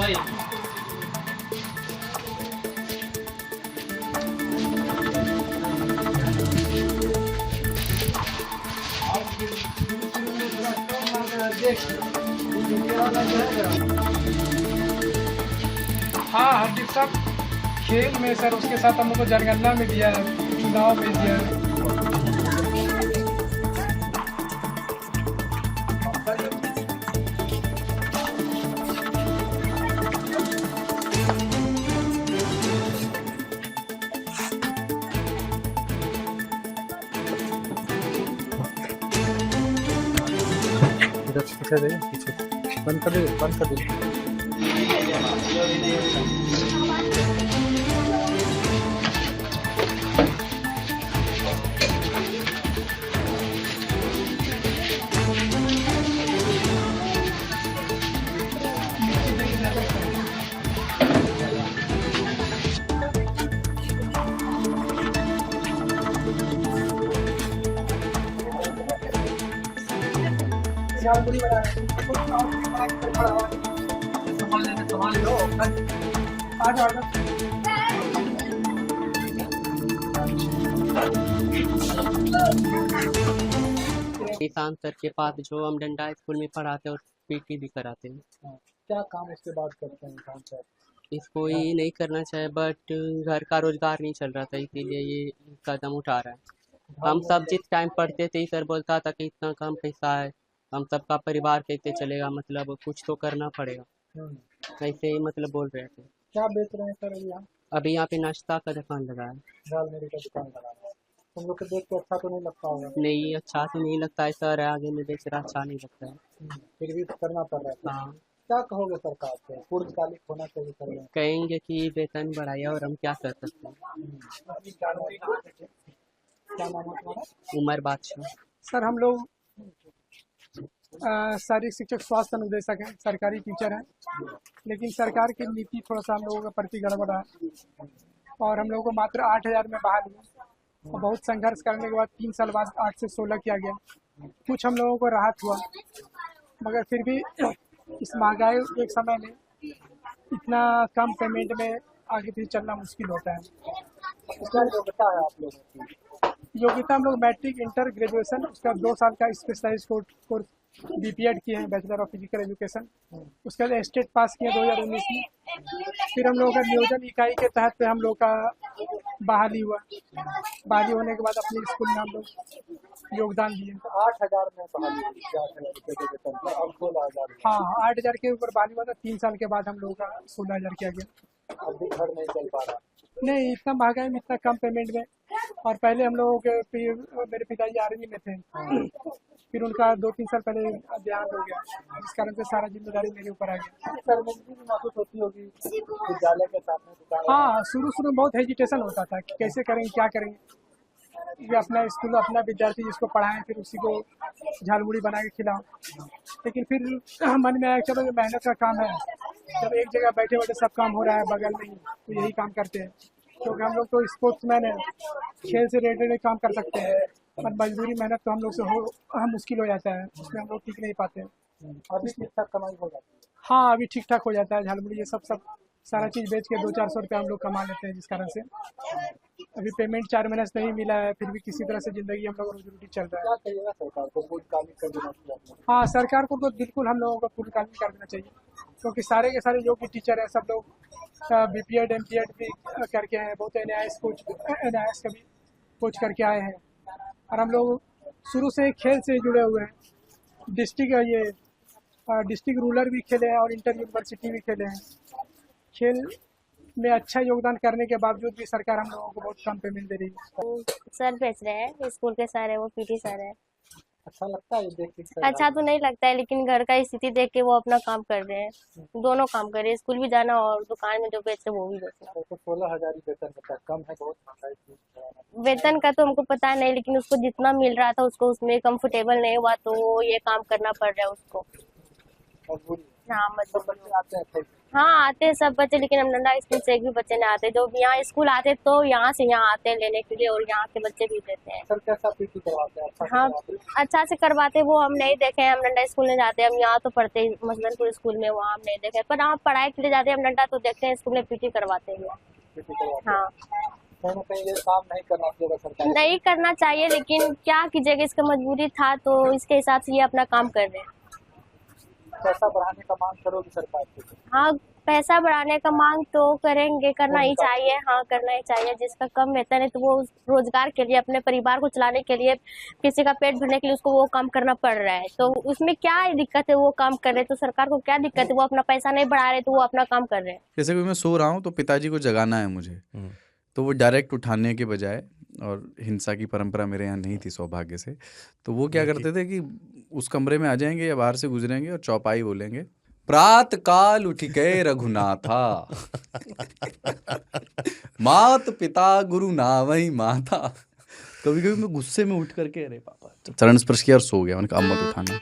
हाँ हार्दिक साहब, खेल में सर उसके साथ हम लोग को जनगणना में दिया है, चुनाव में दिया है। पीछे देखिए, पीछे बंद कर दीजिए, बंद कर दीजिए। किसान सर के पास जो हम डंडा स्कूल में पढ़ाते हैं और पीटी भी कराते हैं। क्या काम उसके बाद करते हैं किसान सर? इसको ये नहीं करना चाहिए, बट घर का रोजगार नहीं चल रहा था, इसीलिए ये कदम उठा रहा है। हम सब जिस टाइम पढ़ते थे सर बोलता था कि इतना कम पैसा है, हम सबका परिवार कैसे चलेगा, मतलब कुछ तो करना पड़ेगा, ऐसे ही मतलब बोल रहे थे। क्या बेच रहे हैं सर अभी यहाँ? अभी यहाँ पे नाश्ता का दुकान लगा है। दाल मेरी का दुकान लगा है। तुम लोग को देख के अच्छा तो नहीं लगता होगा? नहीं, अच्छा तो नहीं लगता है सर, आगे में बेच रहा अच्छा नहीं लगता है। फिर भी करना पड़ रहा है। हाँ, क्या कहोगे सरकार से? पूर्णकालिक होना चाहिए सर में। कहेंगे कि वेतन बढ़ाइए और हम क्या कर सकते हैं। क्या नाम है तुम्हारा? उमर बादशाह। सर हम लोग शारीरिक शिक्षक स्वास्थ्य अनुदेशक हैं, सरकारी टीचर हैं, लेकिन सरकार की नीति थोड़ा सा हम लोगों के प्रति गड़बड़ है और हम लोगों को मात्र 8,000 में बहाल हुआ और बहुत संघर्ष करने के बाद 3 साल बाद 8 से 16 किया गया। कुछ हम लोगों को राहत हुआ, मगर फिर भी इस महंगाई एक समय में इतना कम पेमेंट में आगे फिर चलना मुश्किल होता है। क्या योग्यता है आप लोगों की? योग्यता हम लोग मैट्रिक, इंटर, ग्रेजुएशन, उसका 2 साल का स्पेशलाइज्ड कोर्स बीपीएड किए हैं, बैचलर ऑफ फिजिकल एजुकेशन। उसके बाद स्टेट पास किए 2019 में। फिर हम लोगों का नियोजन इकाई के तहत हम लोग का बहाली हुआ। बहाली होने के बाद अपने स्कूल में हम लोग योगदान दिए। 8,000 में बहाली हुई, क्या है वेतन पर? अब 16,000। हाँ, 8,000 के ऊपर बहाली हुआ था। 3 साल के बाद हम लोगों का 16,000 किया गया। अब भी घर नहीं चल पा रहा। नहीं, इतना महंगाई में, इतना कम पेमेंट में। और पहले हम लोगों के मेरे पिताजी आर्मी में थे, फिर उनका 2-3 साल पहले देहांत हो गया, जिस कारण से सारा जिम्मेदारी मेरे ऊपर आ गया। शर्मिंदगी भी महसूस होती होगी विद्यालय के सामने दुकान? हाँ, शुरू में बहुत हेजिटेशन होता था कि कैसे करेंगे, क्या करेंगे। ये अपना स्कूल, अपना विद्यार्थी जिसको पढ़ाएं, फिर उसी को झालमुड़ी बना के खिलाओ। लेकिन फिर मन में आया चलो ये मेहनत का काम है, जब एक जगह बैठे बैठे सब काम हो रहा है बगल में ही, तो यही काम करते हैं। क्योंकि हम लोग तो स्पोर्ट्समैन है, खेल से रिलेटेड काम कर सकते हैं, और मजदूरी मेहनत तो हम लोग से मुश्किल हो जाता है, उसमें हम लोग टिक नहीं पाते हैं। अभी ठीक ठाक कमाई हो जाती है? हाँ, अभी ठीक ठाक हो जाता है। झालमुड़ी ये सब सारा चीज़ बेच के 200-400 रुपये हम लोग कमा लेते हैं, जिस कारण से अभी पेमेंट 4 महीने से नहीं मिला है, फिर भी किसी तरह से ज़िंदगी हम लोग रोजी रोटी चल रहा है। क्या कहिएगा सरकार को? पूर्णकालिक कर देना चाहिए। हाँ, सरकार को तो बिल्कुल हम लोगों को पूर्णकालिक कर देना चाहिए, क्योंकि सारे के सारे योग्य टीचर हैं, सब लोग बीपीएड एमपीएड भी करके हैं, बहुत एनआईएस का भी कोच करके आए हैं। और हम लोग शुरू से खेल से जुड़े हुए हैं। डिस्ट्रिक्ट रूरल भी खेले हैं और इंटर यूनिवर्सिटी भी खेले हैं। खेल में अच्छा योगदान करने के बावजूद भी सरकार हम लोगों को बहुत कम पेमेंट दे रही है। सर बेच रहे हैं, स्कूल के सर है, वो पीटी सर है। अच्छा लगता है ये देख के? अच्छा तो नहीं लगता है, लेकिन घर का स्थिति देख के वो अपना काम कर रहे हैं, दोनों काम कर रहे हैं, स्कूल भी जाना और दुकान में जो बेच रहे वो भी बेचना। तो 16,000 ही वेतन होता है, कम है बहुत महंगाई। वेतन का तो हमको पता नहीं, लेकिन उसको जितना मिल रहा था उसको उसमें कंफर्टेबल नहीं हुआ, तो वो ये काम करना पड़ रहा है उसको। हाँ सब मजबूरी बच्चे आते हैं थे? हाँ आते हैं सब बच्चे, लेकिन अमनंडा स्कूल से एक भी बच्चे नहीं आते। जो यहाँ स्कूल आते तो यहाँ से यहाँ आते हैं लेने के लिए, और यहाँ के बच्चे भी देते हैं। सर कैसा पीटी करवाते हैं? अच्छा से हाँ करवाते हैं? अच्छा से करवाते, वो हम नहीं देखे हैं। अमनंडा स्कूल नहीं जाते हम, यहाँ तो पढ़ते हैं मसलनपुर स्कूल में, वहाँ हम नहीं देखे। पर हाँ पढ़ाई के लिए जाते हैं अमनंडा, तो देखते हैं स्कूल में पीटी करवाते हैं। पीटी करवाते हैं। हाँ कहीं ना कहीं ये काम नहीं करना चाहिए सरकार। नहीं करना चाहिए, लेकिन क्या कीजिएगा, इसका मजबूरी था तो इसके हिसाब से ये अपना काम कर रहे हैं। पैसा बढ़ाने का मांग करोगे सरकार से? हाँ पैसा बढ़ाने का मांग तो करेंगे, करना ही चाहिए। हाँ करना ही चाहिए। जिसका कम वेतन है तो वो रोजगार के लिए, अपने परिवार को चलाने के लिए, किसी का पेट भरने के लिए उसको वो काम करना पड़ रहा है। तो उसमें क्या दिक्कत है, वो काम कर रहे हैं तो सरकार को क्या दिक्कत है, वो अपना पैसा नहीं बढ़ा रहे तो वो अपना काम कर रहे हैं। जैसे कि मैं सो रहा हूँ तो पिताजी को जगाना है मुझे, तो वो डायरेक्ट उठाने के बजाय, और हिंसा की परंपरा मेरे यहाँ नहीं थी सौभाग्य से, तो वो क्या करते थे कि उस कमरे में आ जाएंगे या बाहर से गुजरेंगे और चौपाई बोलेंगे, प्रात काल उठ गए रघुनाथा मात पिता गुरु नावई माता। कभी कभी मैं गुस्से में उठ करके अरे पापा चरण स्पर्श किया और सो गया, मैंने कहा अब मत उठाना।